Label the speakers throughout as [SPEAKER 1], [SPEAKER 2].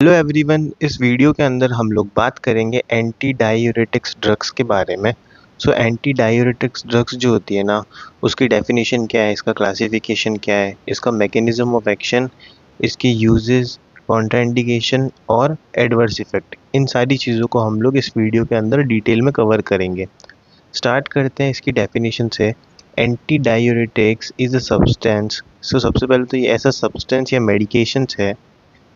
[SPEAKER 1] Hello everyone, इस video के अंदर हम लोग बात करेंगे एंटी डायूरेटिक्स ड्रग्स के बारे में। एंटी डायूरेटिक्स ड्रग्स जो होती है ना, उसकी डेफिनेशन क्या है, इसका क्लासिफिकेशन क्या है, इसका मैकेनिज्म ऑफ एक्शन, इसकी यूजेस, कॉन्ट्राइंडिकेशन और एडवर्स इफेक्ट, इन सारी चीज़ों को हम लोग इस वीडियो के अंदर डिटेल में कवर करेंगे। स्टार्ट करते हैं इसकी डेफिनेशन से। Anti diuretics is a substance. सबसे पहले तो ये ऐसा सब्सटेंस या मेडिकेशंस है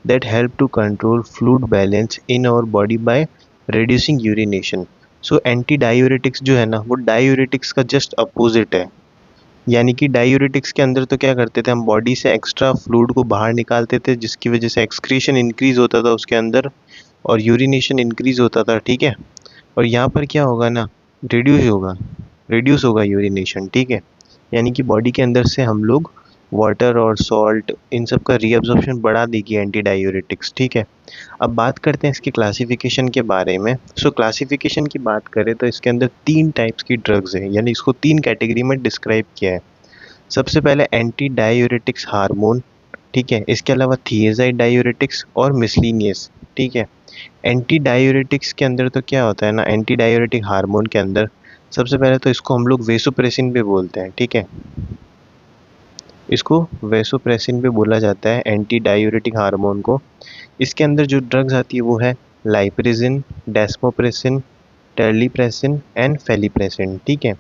[SPEAKER 1] that help to control fluid balance in our body by reducing urination। Anti diuretics जो है ना, वो डायूरेटिक्स का जस्ट अपोजिट है। यानी कि डायूरेटिक्स के अंदर तो क्या करते थे, हम बॉडी से एक्स्ट्रा फ्लूइड को बाहर निकालते थे, जिसकी वजह से एक्सक्रीशन इंक्रीज होता था उसके अंदर और यूरिनेशन इंक्रीज होता था। ठीक है। और यहाँ पर क्या होगा ना, रिड्यूस होगा यूरिनेशन। ठीक है। यानी कि बॉडी के अंदर से हम लोग वाटर और सॉल्ट इन सब का रीअब्जॉर्प्शन बढ़ा देगी एंटी डायूरेटिक्स। ठीक है। अब बात करते हैं इसकी क्लासिफिकेशन के बारे में। क्लासिफिकेशन की बात करें तो इसके अंदर 3 टाइप्स की ड्रग्स हैं, यानी इसको 3 कैटेगरी में डिस्क्राइब किया है। सबसे पहले एंटी डायूरेटिक्स हार्मोन। ठीक है। इसके अलावा थियाज़ाइड डायूरेटिक्स और मिसलिनियस। ठीक है। एंटी डायूरेटिक्स के अंदर तो क्या होता है ना, एंटी डायूरेटिक हार्मोन के अंदर सबसे पहले तो इसको हम लोग वेसोप्रेसिन भी बोलते हैं। ठीक है। इसको वेसोप्रेसिन भी बोला जाता है एंटी डायूरेटिक हार्मोन को। इसके अंदर जो ड्रग्स आती है वो है लाइप्रिजिन, डेस्मोप्रेसिन, टेरलीप्रेसिन एंड फेलिप्रेसिन। ठीक है।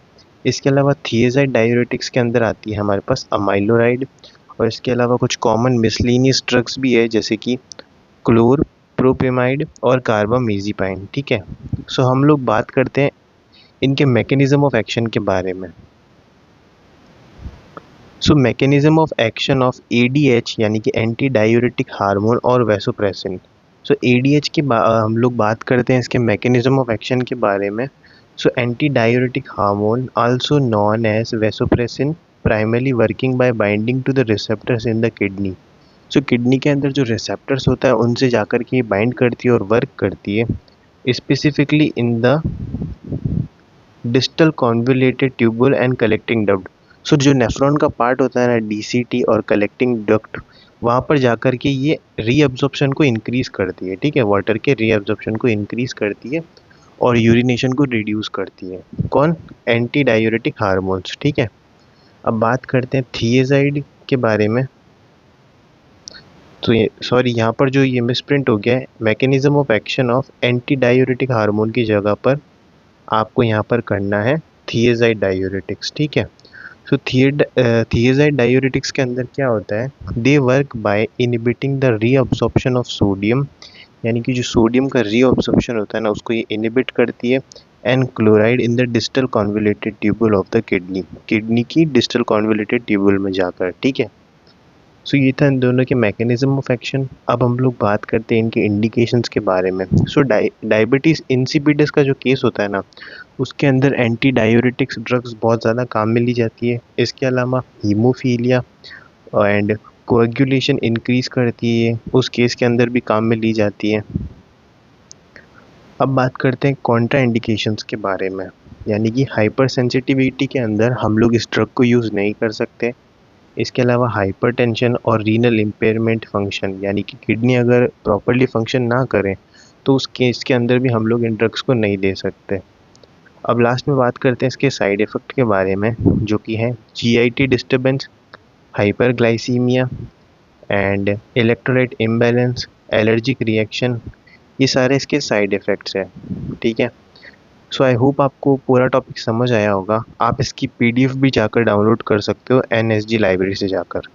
[SPEAKER 1] इसके अलावा थियाज़ाइड डायूरेटिक्स के अंदर आती है हमारे पास अमाइलोराइड, और इसके अलावा कुछ कॉमन मिसलिनियस ड्रग्स भी है जैसे कि क्लोर प्रोपेमाइड और कार्बामेज़ेपाइन। ठीक है। हम लोग बात करते हैं इनके मैकेनिज्म ऑफ एक्शन के बारे में। Mechanism of action of ADH यानी कि एंटी डायूरेटिक हार्मोन और वेसोप्रेसिन। एडीएच की हम लोग बात करते हैं इसके मैकेनिज्म ऑफ एक्शन के बारे में। Anti diuretic hormone also known as vasopressin primarily working by binding to the receptors in the kidney. Kidney के अंदर जो रिसेप्टर्स होता है उनसे जाकर के बाइंड करती है और वर्क करती है, specifically in the distal convoluted tubule and collecting duct. जो नेफ्रॉन का पार्ट होता है ना, डीसीटी और कलेक्टिंग डक्ट, वहाँ पर जाकर के ये रीअब्जॉर्प्शन को इंक्रीज करती है। ठीक है। वाटर के रीअब्जॉर्प्शन को इंक्रीज करती है और यूरिनेशन को रिड्यूस करती है। कौन? Anti diuretic hormones. ठीक है। अब बात करते हैं थियाज़ाइड के बारे में। ये यहाँ पर जो ये मिसप्रिंट हो गया है, mechanism of action of anti diuretic hormone की जगह पर आपको यहाँ पर करना है थियाज़ाइड डायूरेटिक्स। ठीक है। थियाज़ाइड डायूरेटिक्स के अंदर क्या होता है, they work by inhibiting the reabsorption of sodium, यानी कि जो सोडियम का रीअब्सॉर्प्शन होता है ना, उसको ये इनहिबिट करती है, and chloride in the distal convoluted tubule of the kidney की डिस्टल कॉन्वोल्यूटेड ट्यूबुल में जाकर। ठीक है। ये था इन दोनों के मैकेनिज्म ऑफ एक्शन। अब हम लोग बात करते हैं इनके इंडिकेशंस के बारे में। डायबिटीज़ इंसिपिडस का जो केस होता है ना, उसके अंदर एंटी डायूरेटिक्स ड्रग्स बहुत ज़्यादा काम में ली जाती है। इसके अलावा हीमोफीलिया एंड कोएगुलेशन इंक्रीज करती है, उस केस के अंदर भी काम में ली जाती है। अब बात करते हैं कॉन्ट्रा इंडिकेशंस के बारे में, यानी कि हाइपर सेंसिटिविटी के अंदर हम लोग इस ड्रग को यूज़ नहीं कर सकते। इसके अलावा हाइपरटेंशन और रीनल इम्पेयरमेंट फंक्शन, यानी कि किडनी अगर प्रॉपरली फंक्शन ना करें तो उस केस के अंदर भी हम लोग इन ड्रग्स को नहीं दे सकते। अब लास्ट में बात करते हैं इसके साइड इफ़ेक्ट के बारे में, जो कि है GIT disturbance, hyperglycaemia and electrolyte imbalance, allergic reaction, ये सारे इसके साइड इफ़ेक्ट्स हैं। ठीक है। आई होप आपको पूरा टॉपिक समझ आया होगा। आप इसकी पीडीएफ भी जाकर डाउनलोड कर सकते हो एनएसजी लाइब्रेरी से जाकर।